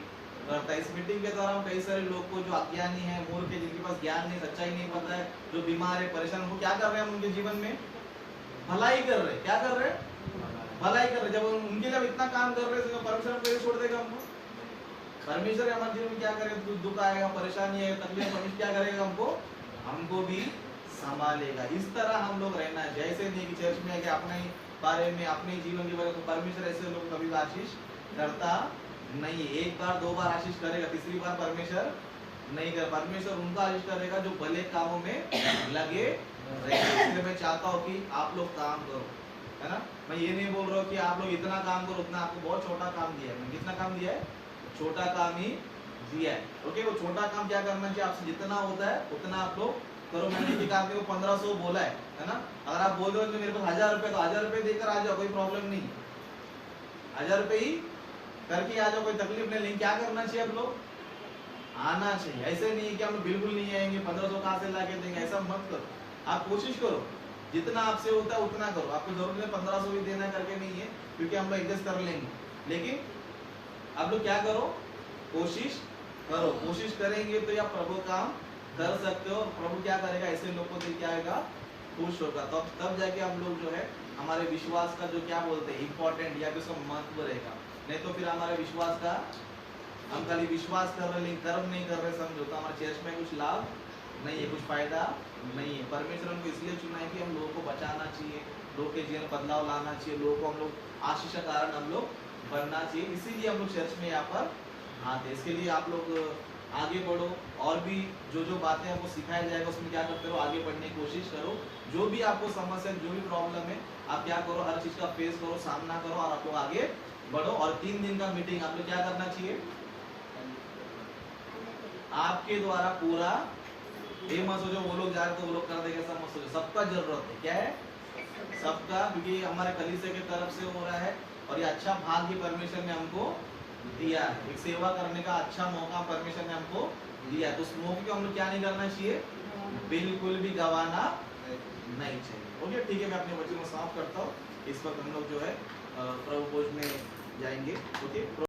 करता है। इस मीटिंग के दौरान कई सारे लोग को जो अज्ञानी है, मूर्ख है, जिनके पास ज्ञान नहीं, सच्चाई नहीं पता है, जो बीमार है, परेशान, उनको क्या कर रहे हैं हम उनके जीवन में? भलाई कर रहे हैं। क्या कर रहे हैं? भलाई कर रहे हैं। जब उनके जब इतना काम कर रहे हैं तो परमेश्वर को छोड़ देगा हमको? परमेश्वर हमारे जीवन में क्या करेगा? दुख आएगा, परेशानी आएगा, तकलीफ, परमेश्वर क्या करेगा हमको? हमको भी संभालेगा। इस तरह हम लोग रहना है। जैसे नहीं कि चर्च में है कि अपने बारे में, अपने जीवन के बारे में, तो परमेश्वर ऐसे लोग कभी भी आशीष करता नहीं। एक बार दो बार आशीष करेगा, तीसरी बार परमेश्वर नहीं कर। परमेश्वर उनका आशीष करेगा जो भले कामों में लगे रहेंगे। इसलिए मैं चाहता हूँ कि आप लोग काम करो, है ना। मैं ये नहीं बोल रहा हूँ कि आप लोग इतना काम करो, उतना आपको बहुत छोटा काम दिया है। मैं कितना काम दिया है? छोटा काम ही दिया है। ओके, वो छोटा काम क्या करना चाहिए? आपसे जितना होता है उतना आप लोग करो। मैंने एक आदमी को 1500 बोला है ना। अगर आप बोल रहे हो कि मेरे पास 1000 रुपए, तो 1000 रुपए देकर आ जाओ, कोई प्रॉब्लम नहीं। 1000 रुपए ही करके आ जाओ, कोई तकलीफ नहीं। लेकिन क्या करना चाहिए? आप लोग आना चाहिए। ऐसे नहीं है कि हम बिल्कुल नहीं आएंगे, 1500 कहाँ से ला के देंगे, ऐसा मत करो। आप कोशिश करो, जितना आपसे होता है उतना करो। आपको जरूरत है 1500 भी देना करके नहीं है, क्योंकि हम लोग एडजस्ट कर लेंगे। लेकिन आप लोग क्या करो? कोशिश करो। कोशिश करेंगे तो या प्रभु काम कर सकते हो। प्रभु क्या करेगा? ऐसे लोग को देख क्या आएगा? खुश होगा। तब जाके हम लोग जो है हमारे विश्वास का जो क्या बोलते हैं इम्पोर्टेंट या उसका महत्व रहेगा। नहीं तो फिर हमारे विश्वास का, हम खाली विश्वास कर रहे लेकिन कर्म नहीं कर रहे, समझो, तो हमारे चर्च में कुछ लाभ नहीं है, कुछ फायदा नहीं है। परमेश्वर हमको इसलिए चुना है कि हम लोगों को बचाना चाहिए, लोगों के जीवन बदलाव लाना चाहिए, लोगों को हम लोग आशीष का कारण हम लोग बनना चाहिए। इसीलिए हम लोग चर्च में यहाँ पर आते हैं। इसके लिए आप लोग आगे बढ़ो, और भी जो जो बातें आपको सिखाया जाएगा उसमें क्या करते रहो, आगे बढ़ने की कोशिश करो। जो भी आपको समस्या, जो भी प्रॉब्लम है, आप क्या करो? हर चीज का फेस करो, सामना करो, और आप लोग आगे बढ़ो। और 3 दिन का मीटिंग आप लोग क्या करना चाहिए? आपके द्वारा पूरा, ये मत सोचो वो लोग जा रहे तो वो लोग कर देंगे, सब मत सोचो। सबका जरूरत है। क्या है? सबका, क्योंकि हमारे कलीसिया की तरफ से हो रहा है, और ये अच्छा भाग्य परमेश्वर ने हमको दिया है। एक सेवा करने का अच्छा मौका परमेश्वर ने हमको दिया है। तो उस मौके को हम लोग क्या नहीं करना चाहिए? बिल्कुल भी गवाना नहीं चाहिए। ओके, ठीक है, मैं अपने बच्चों को समाप्त करता हूँ। इस वक्त हम लोग जो है प्रभु भोज में जाएंगे। ओके।